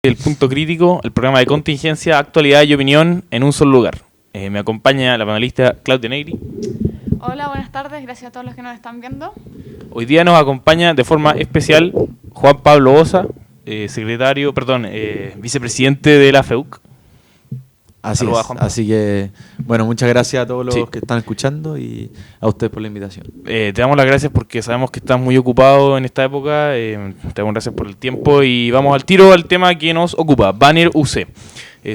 El Punto Crítico, el programa de contingencia, actualidad y opinión en un solo lugar. Me acompaña la panelista Claudia Negri. Hola, buenas tardes, gracias a todos los que nos están viendo. Hoy día nos acompaña de forma especial Juan Pablo Osa, vicepresidente de la FEUC. Así Saluda, es, Juan Pablo. así que, bueno, muchas gracias a todos los Sí. que están escuchando y a ustedes por la invitación. Te damos las gracias porque sabemos que estás muy ocupado en esta época. Te damos gracias por el tiempo y vamos al tiro al tema que nos ocupa, Banner UC.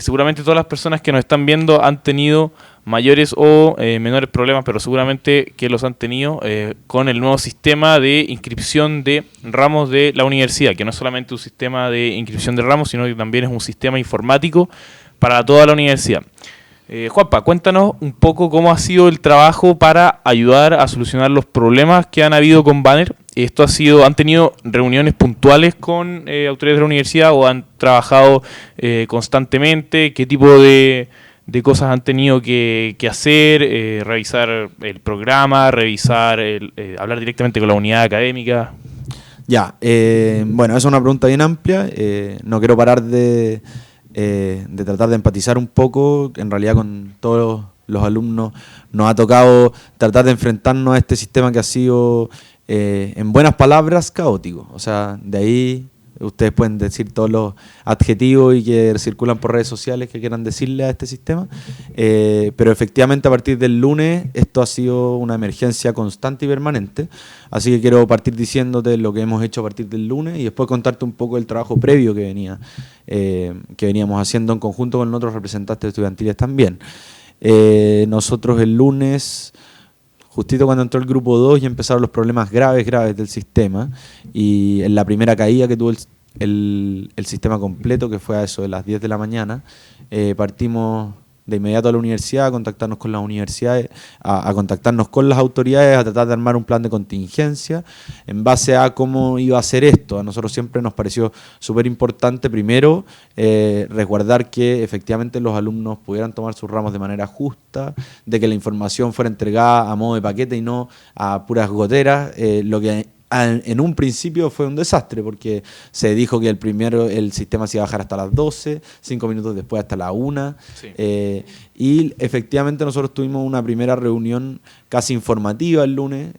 Seguramente todas las personas que nos están viendo han tenido mayores o menores problemas, pero seguramente que los han tenido con el nuevo sistema de inscripción de ramos de la universidad, que no es solamente un sistema de inscripción de ramos, sino que también es un sistema informático para toda la universidad. Juanpa, cuéntanos un poco cómo ha sido el trabajo para ayudar a solucionar los problemas que han habido con Banner. ¿Han tenido reuniones puntuales con autoridades de la universidad o han trabajado constantemente? ¿Qué tipo de cosas han tenido que hacer? Revisar el programa, hablar directamente con la unidad académica. Ya, bueno, es una pregunta bien amplia. No quiero parar de tratar de empatizar un poco. En realidad con todos los alumnos nos ha tocado tratar de enfrentarnos a este sistema que ha sido, en buenas palabras, caótico. O sea, de ahí ustedes pueden decir todos los adjetivos y que circulan por redes sociales que quieran decirle a este sistema, pero efectivamente a partir del lunes esto ha sido una emergencia constante y permanente, así que quiero partir diciéndote lo que hemos hecho a partir del lunes y después contarte un poco el trabajo previo que veníamos haciendo en conjunto con otros representantes estudiantiles también. Nosotros el lunes, justito cuando entró el grupo 2 y empezaron los problemas graves del sistema, y en la primera caída que tuvo el sistema completo, que fue a eso de las 10 de la mañana, partimos de inmediato a la universidad, a contactarnos con las universidades, a contactarnos con las autoridades, a tratar de armar un plan de contingencia en base a cómo iba a ser esto. A nosotros siempre nos pareció súper importante, primero, resguardar que efectivamente los alumnos pudieran tomar sus ramos de manera justa, de que la información fuera entregada a modo de paquete y no a puras goteras, lo que en un principio fue un desastre porque se dijo que el sistema se iba a bajar hasta las 12, 5 minutos después hasta la 1. Sí. Y efectivamente nosotros tuvimos una primera reunión casi informativa el lunes.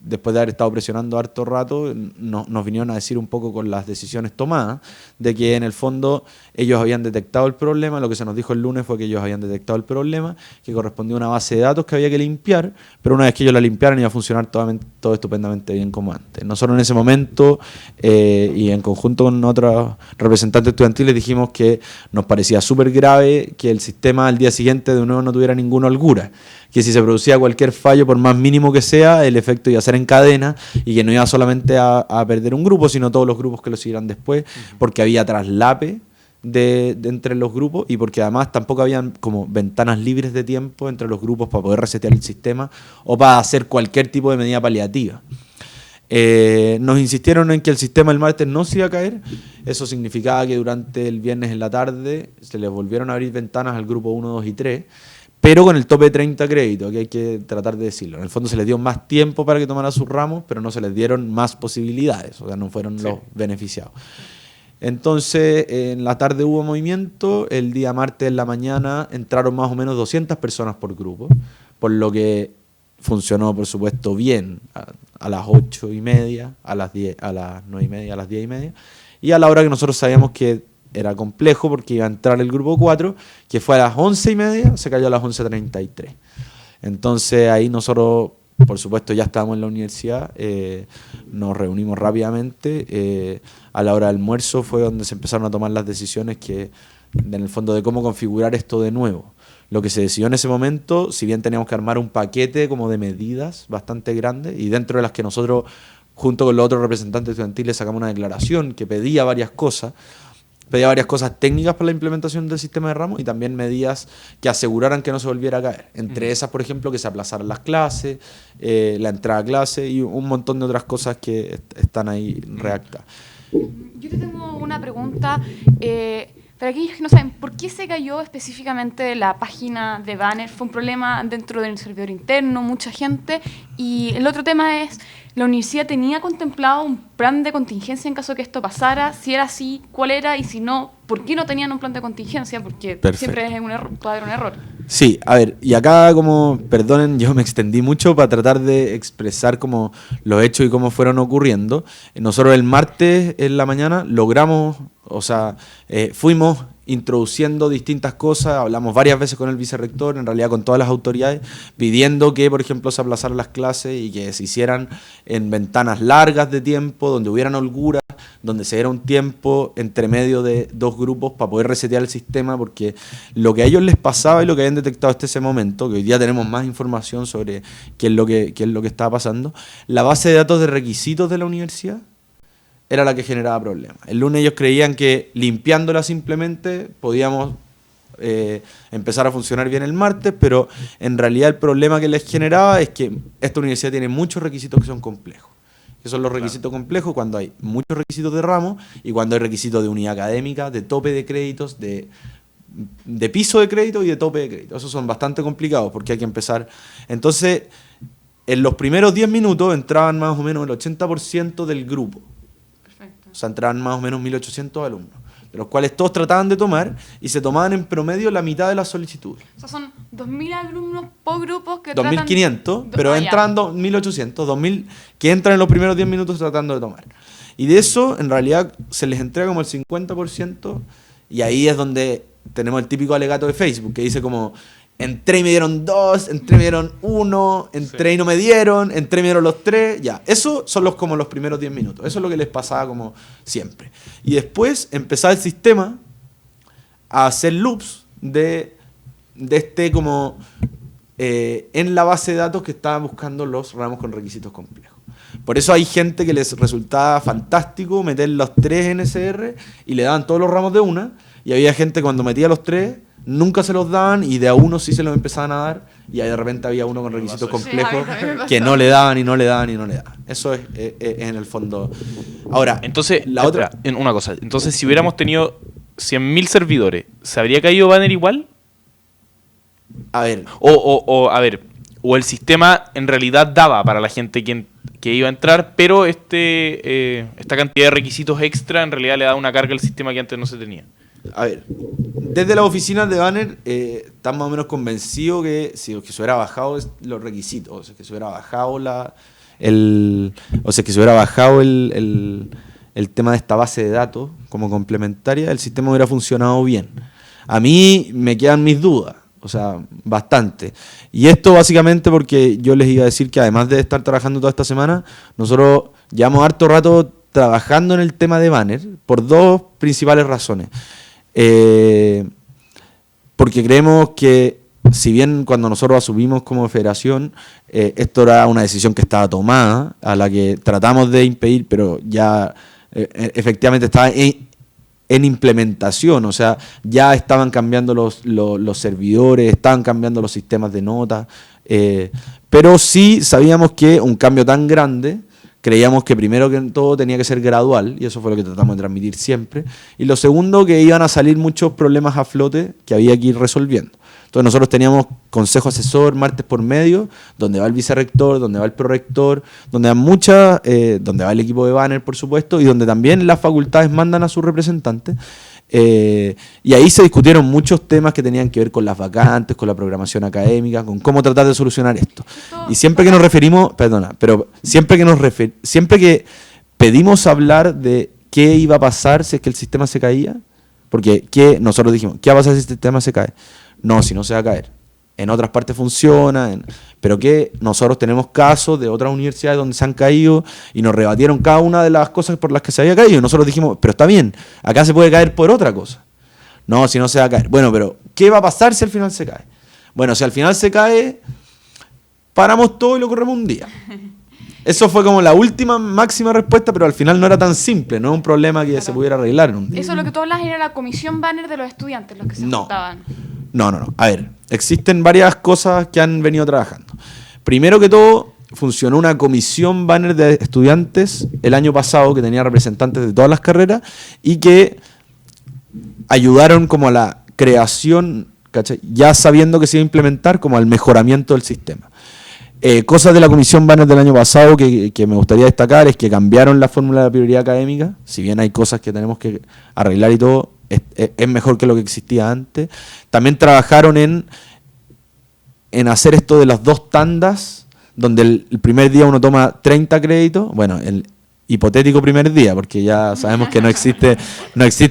Después de haber estado presionando harto rato, nos vinieron a decir un poco con las decisiones tomadas, de que en el fondo ellos habían detectado el problema. Lo que se nos dijo el lunes fue que ellos habían detectado el problema, que correspondía a una base de datos que había que limpiar, pero una vez que ellos la limpiaran iba a funcionar todo estupendamente bien como antes. Nosotros en ese momento, y en conjunto con otros representantes estudiantiles, dijimos que nos parecía súper grave que el sistema al día siguiente de nuevo no tuviera ninguna holgura, que si se producía cualquier fallo, por más mínimo que sea, el efecto iba a ser en cadena y que no iba solamente a perder un grupo, sino todos los grupos que lo siguieran después, porque había traslape de entre los grupos y porque además tampoco habían como ventanas libres de tiempo entre los grupos para poder resetear el sistema o para hacer cualquier tipo de medida paliativa. Nos insistieron en que el sistema el martes no se iba a caer. Eso significaba que durante el viernes en la tarde se les volvieron a abrir ventanas al grupo 1, 2 y 3, pero con el tope de 30 créditos, que hay que tratar de decirlo. En el fondo se les dio más tiempo para que tomaran sus ramos, pero no se les dieron más posibilidades, o sea, no fueron los beneficiados. Entonces, en la tarde hubo movimiento, el día martes en la mañana entraron más o menos 200 personas por grupo, por lo que funcionó, por supuesto, bien a las 8:30, a las 10, a las 9:30, a las 10:30, y a la hora que nosotros sabíamos que era complejo porque iba a entrar el grupo 4, que fue a las 11:30, se cayó a las 11:33. Entonces ahí nosotros, por supuesto, ya estábamos en la universidad, nos reunimos rápidamente. A la hora del almuerzo fue donde se empezaron a tomar las decisiones que, en el fondo, de cómo configurar esto de nuevo. Lo que se decidió en ese momento, si bien teníamos que armar un paquete como de medidas bastante grande, y dentro de las que nosotros, junto con los otros representantes estudiantiles, sacamos una declaración que pedía varias cosas técnicas para la implementación del sistema de ramos y también medidas que aseguraran que no se volviera a caer. Entre esas, por ejemplo, que se aplazaran las clases, la entrada a clase y un montón de otras cosas que están ahí redactadas. Yo te tengo una pregunta. Para aquellos que no saben, ¿por qué se cayó específicamente la página de Banner? ¿Fue un problema dentro del servidor interno, mucha gente? Y el otro tema es, ¿la universidad tenía contemplado un plan de contingencia en caso de que esto pasara? Si era así, ¿cuál era? Y si no, ¿por qué no tenían un plan de contingencia? Porque Perfecto. siempre es un error, puede haber un error. Sí, a ver, y acá como, perdonen, yo me extendí mucho para tratar de expresar como los hechos y cómo fueron ocurriendo. Nosotros el martes en la mañana logramos, o sea, fuimos introduciendo distintas cosas, hablamos varias veces con el vicerrector, en realidad con todas las autoridades, pidiendo que, por ejemplo, se aplazaran las clases y que se hicieran en ventanas largas de tiempo, donde hubieran holguras, donde se diera un tiempo entre medio de dos grupos para poder resetear el sistema, porque lo que a ellos les pasaba y lo que habían detectado hasta ese momento, que hoy día tenemos más información sobre qué es lo que estaba pasando, la base de datos de requisitos de la universidad era la que generaba problemas. El lunes ellos creían que limpiándola simplemente podíamos empezar a funcionar bien el martes, pero en realidad el problema que les generaba es que esta universidad tiene muchos requisitos que son complejos. Que son los requisitos complejos cuando hay muchos requisitos de ramo y cuando hay requisitos de unidad académica, de tope de créditos, de piso de crédito y de tope de crédito. Esos son bastante complicados porque hay que empezar. Entonces, en los primeros 10 minutos entraban más o menos el 80% del grupo. Perfecto. O sea, entraban más o menos 1.800 alumnos, de los cuales todos trataban de tomar y se tomaban en promedio la mitad de las solicitudes. O sea, son 2.000 alumnos por grupo que 2.500, pero entran 2.800, 2.000 que entran en los primeros 10 minutos tratando de tomar. Y de eso, en realidad, se les entrega como el 50%, y ahí es donde tenemos el típico alegato de Facebook, que dice como, entré y me dieron 2, entré y me dieron 1, entré y no me dieron, entré y me dieron los 3, ya. Eso son como los primeros 10 minutos, eso es lo que les pasaba como siempre. Y después empezaba el sistema a hacer loops de este como en la base de datos que estaban buscando los ramos con requisitos complejos. Por eso hay gente que les resultaba fantástico meter los 3 NSR y le daban todos los ramos de una, y había gente cuando metía los 3 nunca se los daban y de a uno sí se los empezaban a dar, y ahí de repente había uno con requisitos complejos que no le daban y no le daban y no le daban. Eso es en el fondo. Ahora, entonces, la otra... una cosa, entonces si hubiéramos tenido 100.000 servidores, ¿se habría caído Banner igual? A ver, O el sistema en realidad daba para la gente que iba a entrar, pero esta cantidad de requisitos extra en realidad le da una carga al sistema que antes no se tenía. A ver, desde las oficinas de Banner están más o menos convencidos que si se hubiera bajado los requisitos, o sea, que se hubiera bajado el tema de esta base de datos como complementaria, el sistema hubiera funcionado bien. A mí me quedan mis dudas. O sea, bastante. Y esto básicamente porque yo les iba a decir que además de estar trabajando toda esta semana, nosotros llevamos harto rato trabajando en el tema de Banner por dos principales razones. Porque creemos que, si bien cuando nosotros asumimos como federación, esto era una decisión que estaba tomada, a la que tratamos de impedir, pero ya efectivamente estaba en implementación, o sea, ya estaban cambiando los servidores, estaban cambiando los sistemas de notas, pero sí sabíamos que un cambio tan grande, creíamos que primero que todo tenía que ser gradual, y eso fue lo que tratamos de transmitir siempre, y lo segundo, que iban a salir muchos problemas a flote que había que ir resolviendo. Entonces nosotros teníamos consejo asesor martes por medio, donde va el vicerrector, donde va el prorector, donde donde va el equipo de Banner, por supuesto, y donde también las facultades mandan a sus representantes. Y ahí se discutieron muchos temas que tenían que ver con las vacantes, con la programación académica, con cómo tratar de solucionar esto. Y siempre que nos referimos, siempre que pedimos hablar de qué iba a pasar si es que el sistema se caía, porque nosotros dijimos, ¿qué va a pasar si el sistema se cae? No, si no se va a caer. En otras partes funciona, pero que nosotros tenemos casos de otras universidades donde se han caído y nos rebatieron cada una de las cosas por las que se había caído. Y nosotros dijimos, pero está bien, acá se puede caer por otra cosa. No, si no se va a caer. Bueno, pero ¿qué va a pasar si al final se cae? Bueno, si al final se cae, paramos todo y lo corremos un día. Eso fue como la última máxima respuesta, pero al final no era tan simple, no es un problema que se pudiera arreglar en un día. Eso es lo que tú hablas, era la comisión Banner de los estudiantes, los que se juntaban. No. A ver, existen varias cosas que han venido trabajando. Primero que todo, funcionó una comisión Banner de estudiantes el año pasado que tenía representantes de todas las carreras y que ayudaron como a la creación, ¿cachai? Ya sabiendo que se iba a implementar, como al mejoramiento del sistema. Cosas de la Comisión Banner del año pasado que me gustaría destacar es que cambiaron la fórmula de la prioridad académica. Si bien hay cosas que tenemos que arreglar y todo, es mejor que lo que existía antes. También trabajaron en hacer esto de las 2 tandas, donde el primer día uno toma 30 créditos, bueno, el hipotético primer día, porque ya sabemos que no existe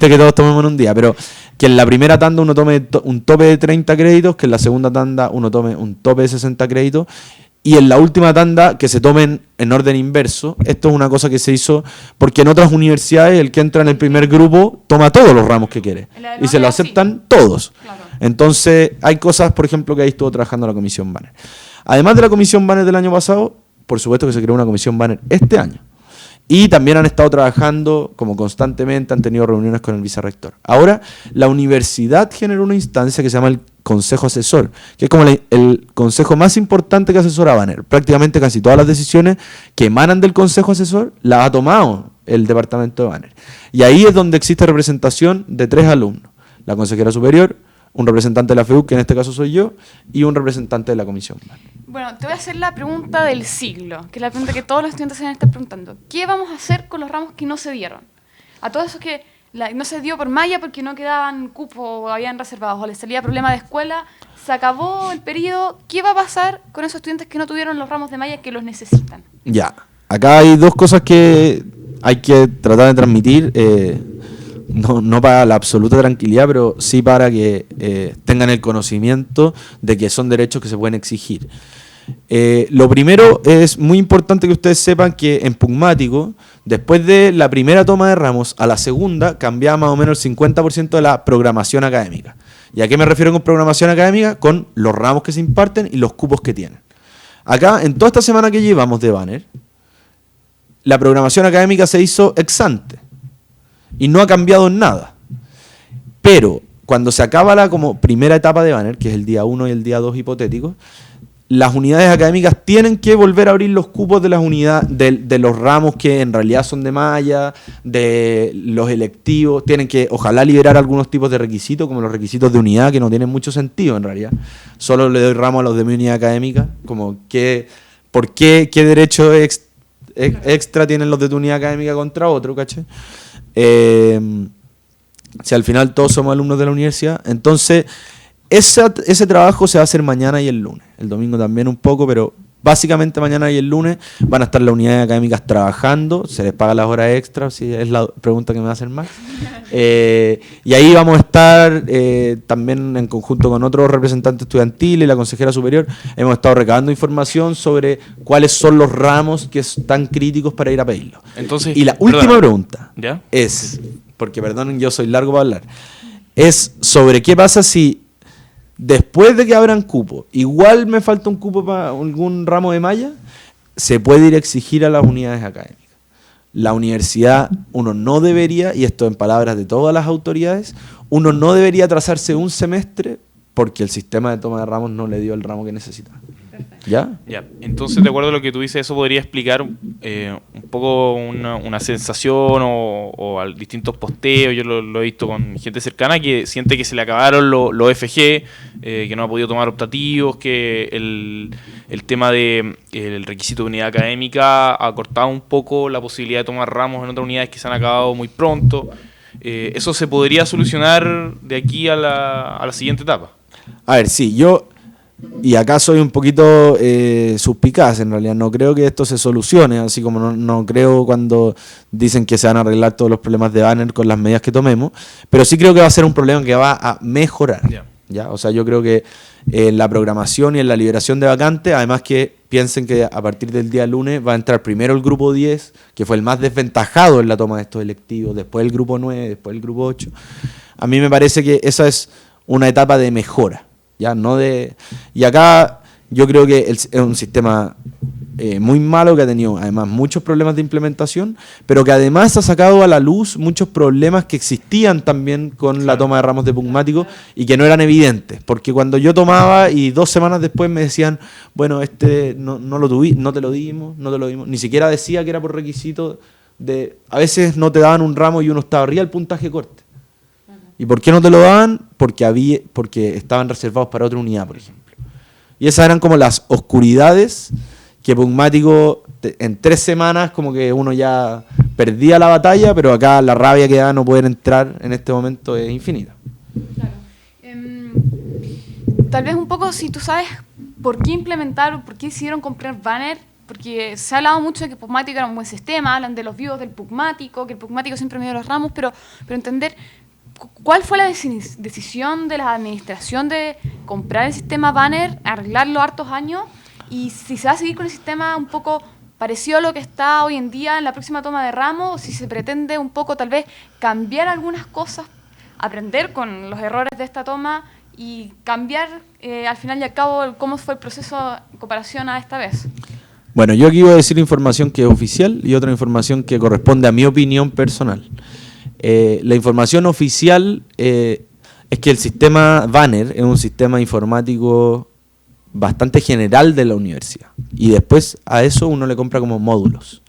que todos tomemos en un día, pero que en la primera tanda uno tome un tope de 30 créditos, que en la segunda tanda uno tome un tope de 60 créditos, y en la última tanda que se tomen en orden inverso. Esto es una cosa que se hizo porque en otras universidades el que entra en el primer grupo toma todos los ramos que quiere y se lo aceptan todos. Claro. Entonces hay cosas, por ejemplo, que ahí estuvo trabajando la Comisión Banner. Además de la Comisión Banner del año pasado, por supuesto que se creó una Comisión Banner este año. Y también han estado trabajando como constantemente, han tenido reuniones con el vicerrector. Ahora, la universidad generó una instancia que se llama el Consejo Asesor, que es como el consejo más importante que asesora a Banner. Prácticamente casi todas las decisiones que emanan del Consejo Asesor las ha tomado el departamento de Banner. Y ahí es donde existe representación de 3 alumnos. La consejera superior, un representante de la FEU, que en este caso soy yo, y un representante de la Comisión Banner. Bueno, te voy a hacer la pregunta del siglo, que es la pregunta que todos los estudiantes se van a estar preguntando. ¿Qué vamos a hacer con los ramos que no se dieron? A todos esos que no se dio por malla porque no quedaban cupos o habían reservados o les salía problema de escuela, se acabó el periodo. ¿Qué va a pasar con esos estudiantes que no tuvieron los ramos de malla que los necesitan? Ya, acá hay 2 cosas que hay que tratar de transmitir, no para la absoluta tranquilidad, pero sí para que tengan el conocimiento de que son derechos que se pueden exigir. Lo primero, es muy importante que ustedes sepan que en Pugmático, después de la primera toma de ramos a la segunda, cambiaba más o menos el 50% de la programación académica. ¿Y a qué me refiero con programación académica? Con los ramos que se imparten y los cupos que tienen. Acá, en toda esta semana que llevamos de Banner, la programación académica se hizo ex ante y no ha cambiado en nada. Pero cuando se acaba la como primera etapa de Banner, que es el día 1 y el día 2 hipotéticos, las unidades académicas tienen que volver a abrir los cupos de las unidades, de los ramos que en realidad son de malla, de los electivos, tienen que, ojalá, liberar algunos tipos de requisitos, como los requisitos de unidad, que no tienen mucho sentido en realidad. Solo le doy ramo a los de mi unidad académica, como qué derecho extra tienen los de tu unidad académica contra otro, ¿cachai? Si al final todos somos alumnos de la universidad, entonces ese trabajo se va a hacer mañana y el lunes. El domingo también un poco, pero básicamente mañana y el lunes van a estar las unidades académicas trabajando, se les paga las horas extras, si es la pregunta que me va a hacer Max. Y ahí vamos a estar también en conjunto con otros representantes estudiantiles y la consejera superior. Hemos estado recabando información sobre cuáles son los ramos que están críticos para ir a pedirlo. Entonces, y la última pregunta ¿ya? Es, porque perdonen, yo soy largo para hablar, es sobre qué pasa si después de que abran cupo, igual me falta un cupo para algún ramo de malla, se puede ir a exigir a las unidades académicas. La universidad, uno no debería, y esto en palabras de todas las autoridades, uno no debería atrasarse un semestre porque el sistema de toma de ramos no le dio el ramo que necesitaba. ¿Ya? Ya, entonces, de acuerdo a lo que tú dices, eso podría explicar un poco una sensación o distintos posteos. Yo lo he visto con gente cercana que siente que se le acabaron los FG, que no ha podido tomar optativos, que el tema del requisito de unidad académica ha cortado un poco la posibilidad de tomar ramos en otras unidades que se han acabado muy pronto. ¿Eso se podría solucionar de aquí a la siguiente etapa? A ver, sí, yo... Y acá soy un poquito suspicaz, en realidad. No creo que esto se solucione, así como no creo cuando dicen que se van a arreglar todos los problemas de Banner con las medidas que tomemos, pero sí creo que va a ser un problema que va a mejorar. ¿Ya? O sea, yo creo que en la programación y en la liberación de vacantes, además que piensen que a partir del día lunes va a entrar primero el grupo 10, que fue el más desventajado en la toma de estos electivos, después el grupo 9, después el grupo 8. A mí me parece que esa es una etapa de mejora. Ya, y acá yo creo que es un sistema muy malo, que ha tenido además muchos problemas de implementación, pero que además ha sacado a la luz muchos problemas que existían también con la toma de ramos de Pugmático y que no eran evidentes, porque cuando yo tomaba y 2 semanas después me decían, bueno, no te lo dimos, ni siquiera decía que era por requisito a veces no te daban un ramo y uno estaba arriba del puntaje corte. ¿Y por qué no te lo daban? Porque estaban reservados para otra unidad, por ejemplo. Y esas eran como las oscuridades que Pugmático en 3 semanas como que uno ya perdía la batalla, pero acá la rabia que da no poder entrar en este momento es infinita. Claro. Tal vez un poco si tú sabes por qué implementaron, por qué decidieron comprar Banner, porque se ha hablado mucho de que Pugmático era un buen sistema, hablan de los vivos del Pugmático, que el Pugmático siempre midió los ramos, pero entender cuál fue la decisión de la administración de comprar el sistema Banner, arreglarlo hartos años, y si se va a seguir con el sistema un poco parecido a lo que está hoy en día en la próxima toma de ramos, o si se pretende un poco tal vez cambiar algunas cosas, aprender con los errores de esta toma y cambiar al final y al cabo cómo fue el proceso en comparación a esta vez. Bueno, yo aquí voy a decir información que es oficial y otra información que corresponde a mi opinión personal. La información oficial es que el sistema Banner es un sistema informático bastante general de la universidad. Y después a eso uno le compra como módulos.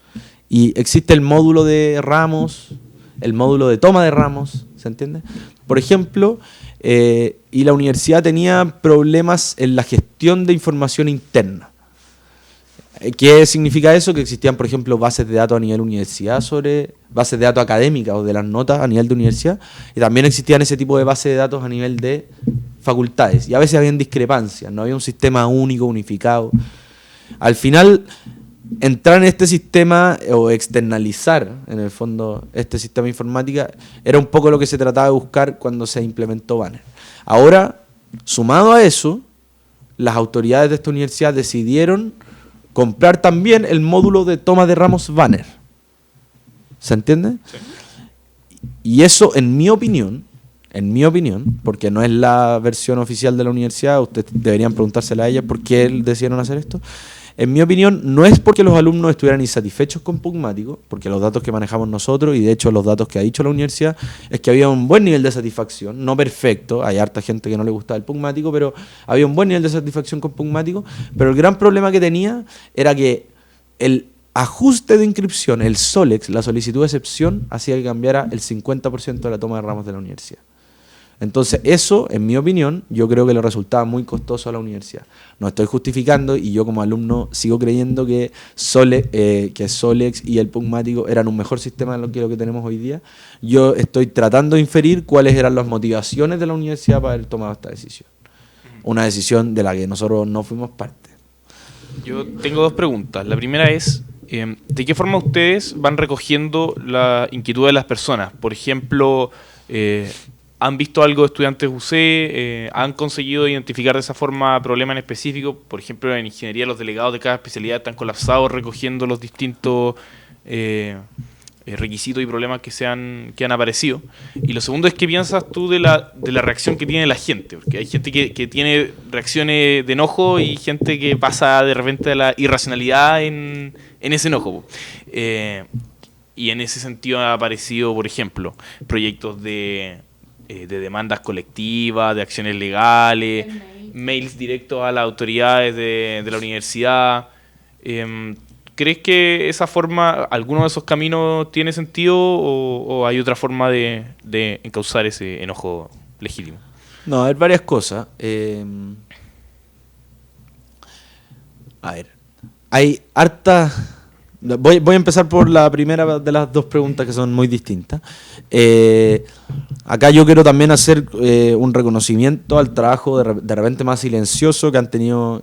Y existe el módulo de ramos, el módulo de toma de ramos, ¿se entiende? Por ejemplo, y la universidad tenía problemas en la gestión de información interna. ¿Qué significa eso? Que existían, por ejemplo, bases de datos a nivel universidad sobre bases de datos académicas o de las notas a nivel de universidad, y también existían ese tipo de bases de datos a nivel de facultades, y a veces habían discrepancias, no había un sistema único, unificado. Al final, entrar en este sistema o externalizar, en el fondo, este sistema informática, era un poco lo que se trataba de buscar cuando se implementó Banner. Ahora, sumado a eso, las autoridades de esta universidad decidieron comprar también el módulo de toma de ramos Banner. ¿Se entiende? Sí. Y eso, en mi opinión, porque no es la versión oficial de la universidad, ustedes deberían preguntársela a ella por qué decidieron hacer esto. En mi opinión, no es porque los alumnos estuvieran insatisfechos con Pugmático, porque los datos que manejamos nosotros, y de hecho los datos que ha dicho la universidad, es que había un buen nivel de satisfacción, no perfecto, hay harta gente que no le gustaba el Pugmático, pero había un buen nivel de satisfacción con Pugmático, pero el gran problema que tenía era que el ajuste de inscripción, el SOLEX, la solicitud de excepción, hacía que cambiara el 50% de la toma de ramos de la universidad. Entonces eso, en mi opinión, yo creo que le resultaba muy costoso a la universidad. No estoy justificando y yo como alumno sigo creyendo que Solex y el Pugmático eran un mejor sistema de lo que tenemos hoy día. Yo estoy tratando de inferir cuáles eran las motivaciones de la universidad para haber tomado esta decisión. Una decisión de la que nosotros no fuimos parte. Yo tengo 2 preguntas. La primera es, ¿de qué forma ustedes van recogiendo la inquietud de las personas? Por ejemplo, ¿han visto algo de estudiantes UC? ¿Han conseguido identificar de esa forma problemas en específico? Por ejemplo, en ingeniería los delegados de cada especialidad están colapsados recogiendo los distintos requisitos y problemas que han aparecido. Y lo segundo es, ¿qué piensas tú de la reacción que tiene la gente? Porque hay gente que tiene reacciones de enojo y gente que pasa de repente a la irracionalidad en ese enojo. Y en ese sentido ha aparecido, por ejemplo, proyectos de demandas colectivas, de acciones legales, mails directos a las autoridades de la universidad. ¿Crees que esa forma, alguno de esos caminos tiene sentido o hay otra forma de encauzar ese enojo legítimo? No, hay varias cosas. A ver, hay harta... Voy a empezar por la primera de las 2 preguntas que son muy distintas. Acá yo quiero también hacer un reconocimiento al trabajo de repente más silencioso que han tenido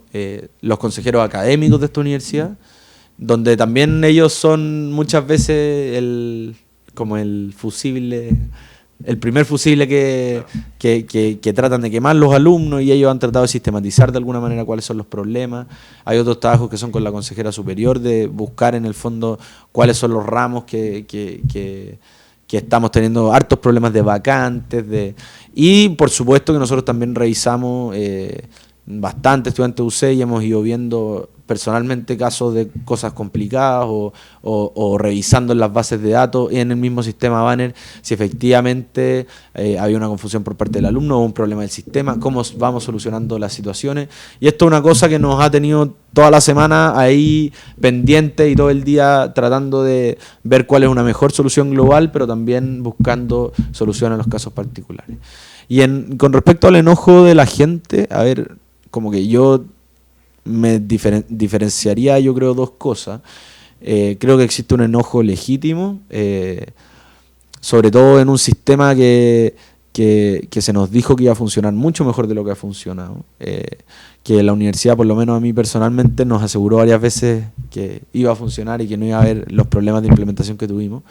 los consejeros académicos de esta universidad, donde también ellos son muchas veces como el fusible, el primer fusible que tratan de quemar los alumnos, y ellos han tratado de sistematizar de alguna manera cuáles son los problemas. Hay otros trabajos que son con la consejera superior, de buscar en el fondo cuáles son los ramos que estamos teniendo hartos problemas de vacantes. Y por supuesto que nosotros también revisamos bastante estudiantes UC y hemos ido viendo personalmente casos de cosas complicadas o revisando en las bases de datos en el mismo sistema Banner si efectivamente había una confusión por parte del alumno o un problema del sistema, cómo vamos solucionando las situaciones. Y esto es una cosa que nos ha tenido toda la semana ahí pendiente y todo el día tratando de ver cuál es una mejor solución global, pero también buscando soluciones a los casos particulares. Y con respecto al enojo de la gente, a ver, como que yo me diferenciaría, yo creo, dos cosas. Creo que existe un enojo legítimo, sobre todo en un sistema que se nos dijo que iba a funcionar mucho mejor de lo que ha funcionado. Que la universidad, por lo menos a mí personalmente, nos aseguró varias veces que iba a funcionar y que no iba a haber los problemas de implementación que tuvimos.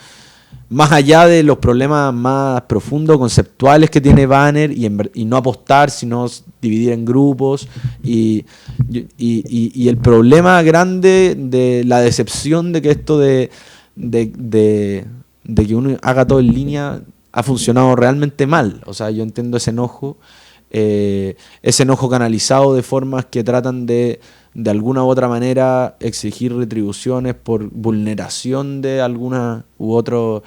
Más allá de los problemas más profundos, conceptuales que tiene Banner y no apostar, sino dividir en grupos y el problema grande de la decepción de que esto de que uno haga todo en línea ha funcionado realmente mal. O sea, yo entiendo ese enojo canalizado de formas que tratan de alguna u otra manera exigir retribuciones por vulneración de alguna u otro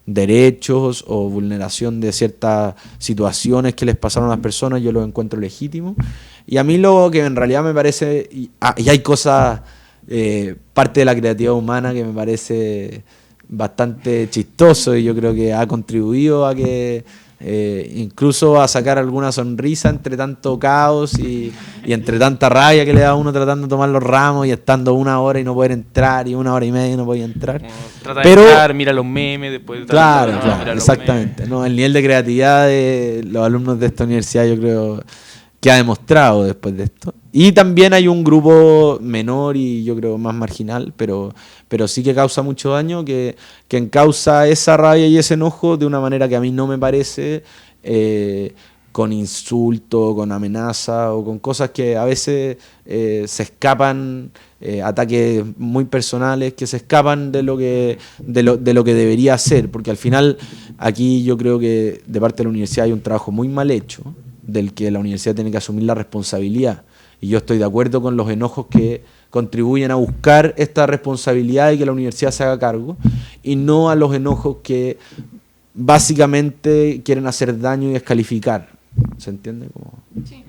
derechos o vulneración de ciertas situaciones que les pasaron a las personas. Yo lo encuentro legítimo. Y a mí lo que en realidad me parece, y hay cosas, parte de la creatividad humana que me parece bastante chistoso y yo creo que ha contribuido a que incluso a sacar alguna sonrisa entre tanto caos y entre tanta rabia que le da a uno tratando de tomar los ramos y estando 1 hora y no poder entrar y 1 hora y media y no podía entrar. Trata de entrar, mira los memes, después... Claro, exactamente. No, el nivel de creatividad de los alumnos de esta universidad yo creo que ha demostrado después de esto. Y también hay un grupo menor y yo creo más marginal, pero sí que causa mucho daño, que encausa esa rabia y ese enojo de una manera que a mí no me parece, con insulto, con amenaza o con cosas que a veces se escapan, ataques muy personales que se escapan de lo que debería ser, porque al final aquí yo creo que de parte de la universidad hay un trabajo muy mal hecho, del que la universidad tiene que asumir la responsabilidad. Y yo estoy de acuerdo con los enojos que contribuyen a buscar esta responsabilidad y que la universidad se haga cargo, y no a los enojos que básicamente quieren hacer daño y descalificar. ¿Se entiende? Sí.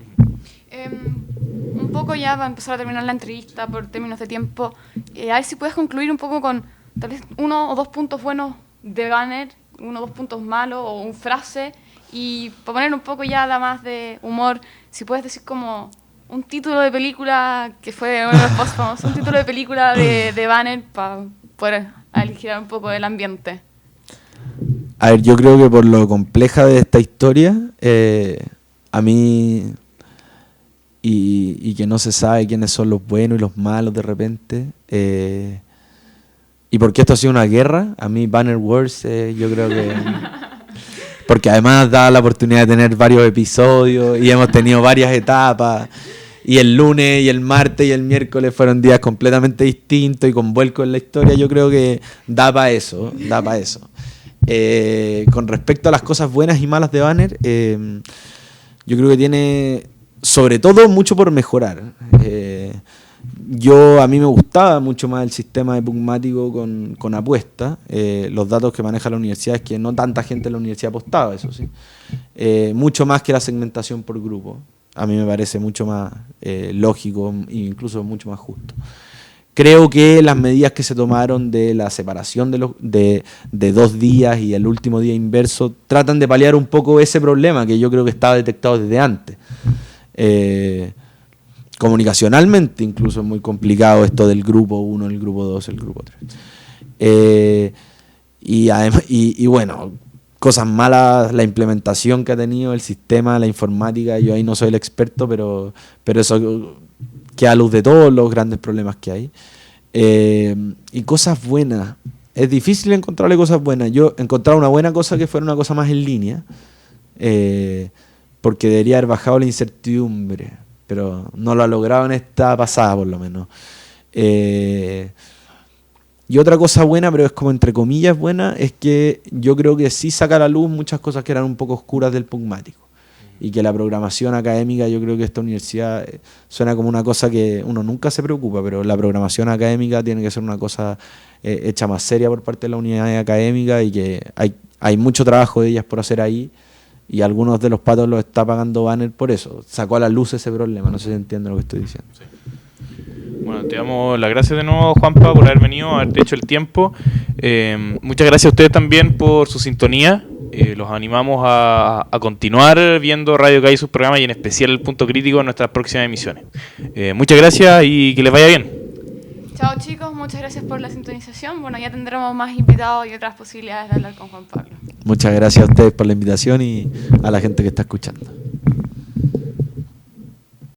Un poco ya para empezar a terminar la entrevista por términos de tiempo, a ver si puedes concluir un poco con tal vez 1 o 2 puntos buenos de Banner, 1 o 2 puntos malos o una frase, y para poner un poco ya la más de humor, si puedes decir como un título de película que fue uno de los post famosos, un título de película de Banner para poder aligerar un poco el ambiente. A ver, yo creo que por lo compleja de esta historia, a mí, y que no se sabe quiénes son los buenos y los malos de repente, y porque esto ha sido una guerra, a mí Banner Wars, yo creo que... Porque además da la oportunidad de tener varios episodios y hemos tenido varias etapas. Y el lunes y el martes y el miércoles fueron días completamente distintos y con vuelco en la historia. Yo creo que da para eso, da para eso. Con respecto a las cosas buenas y malas de Banner, yo creo que tiene, sobre todo, mucho por mejorar. A mí me gustaba mucho más el sistema de Pugmático con apuesta. Los datos que maneja la universidad es que no tanta gente en la universidad apostaba, eso sí. Mucho más que la segmentación por grupo. A mí me parece mucho más lógico e incluso mucho más justo. Creo que las medidas que se tomaron de la separación de 2 días y el último día inverso tratan de paliar un poco ese problema que yo creo que estaba detectado desde antes. Comunicacionalmente incluso es muy complicado esto del grupo 1, el grupo 2, el grupo 3. Y bueno, cosas malas, la implementación que ha tenido el sistema, la informática, yo ahí no soy el experto, pero eso queda a luz de todos los grandes problemas que hay. Y cosas buenas, es difícil encontrarle cosas buenas. Yo encontraba una buena cosa que fuera una cosa más en línea, porque debería haber bajado la incertidumbre, pero no lo ha logrado en esta pasada por lo menos. Y otra cosa buena, pero es como entre comillas buena, es que yo creo que sí saca a la luz muchas cosas que eran un poco oscuras del Pugmático. y que la programación académica, yo creo que esta universidad suena como una cosa que uno nunca se preocupa, pero la programación académica tiene que ser una cosa hecha más seria por parte de la unidad académica y que hay mucho trabajo de ellas por hacer ahí y algunos de los patos los está pagando Banner por eso. Sacó a la luz ese problema, no sé si entiende lo que estoy diciendo. Sí. Bueno, te damos las gracias de nuevo, Juanpa, por haber venido, haberte hecho el tiempo. Muchas gracias a ustedes también por su sintonía. Los animamos a continuar viendo Radio K y sus programas y en especial El Punto Crítico en nuestras próximas emisiones. Muchas gracias y que les vaya bien. Chao chicos, muchas gracias por la sintonización. Bueno, ya tendremos más invitados y otras posibilidades de hablar con Juan Pablo. Muchas gracias a ustedes por la invitación y a la gente que está escuchando.